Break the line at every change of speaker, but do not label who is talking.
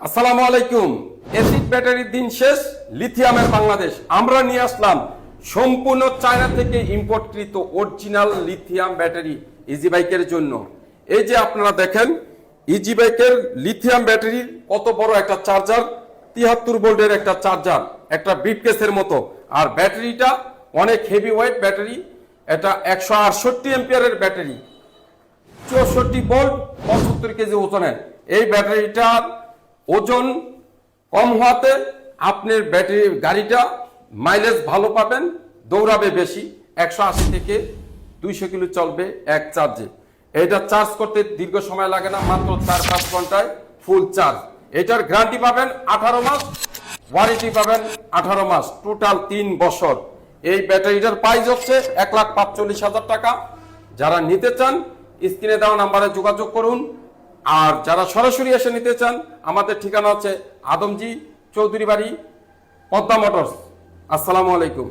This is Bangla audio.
আসসালামু আলাইকুম। এসিড ব্যাটারির দিন শেষ, লিথিয়ামের বাংলাদেশ। আমরা নিয়ে আসলাম সম্পূর্ণ চায়না থেকে ইম্পোর্টকৃত অরিজিনাল লিথিয়াম ব্যাটারি ইজি বাইকের জন্য। এই যে আপনারা দেখেন ইজি বাইকের লিথিয়াম ব্যাটারির কত বড় একটা চার্জার, 73 ভোল্টের একটা চার্জার, একটা ব্রিফকেসের মতো। আর ব্যাটারিটা অনেক হেভি ওয়েট ব্যাটারি, এটা 168 এম্পিয়ারের ব্যাটারি, 64 ভোল্ট, 75 কেজি ওজনের। এই ব্যাটারিটার ওজন কম হওয়াতে আপনার ব্যাটারি গাড়িটা মাইলেজ ভালো পাবেন, দৌড়াবে বেশি, 180 থেকে 200 কিলো চলবে এক চার্জে। এটা চার্জ করতে দীর্ঘ সময় লাগে না, মাত্র 4-5 ঘন্টায় ফুল চার্জ। এটার গ্যারান্টি পাবেন 18 মাস, ওয়ারেন্টি পাবেন 18 মাস, টোটাল 3 বছর। এই ব্যাটারিটার প্রাইস হচ্ছে 1,45,000 টাকা। যারা নিতে চান স্ক্রিনে দেওয়া নাম্বারে যোগাযোগ করুন। আর যারা সরাসরি এসে নিতে চান, আমাদের ঠিকানা হচ্ছে আদমজি চৌধুরী বাড়ি, পদ্মা মোটরস। আসসালামু আলাইকুম।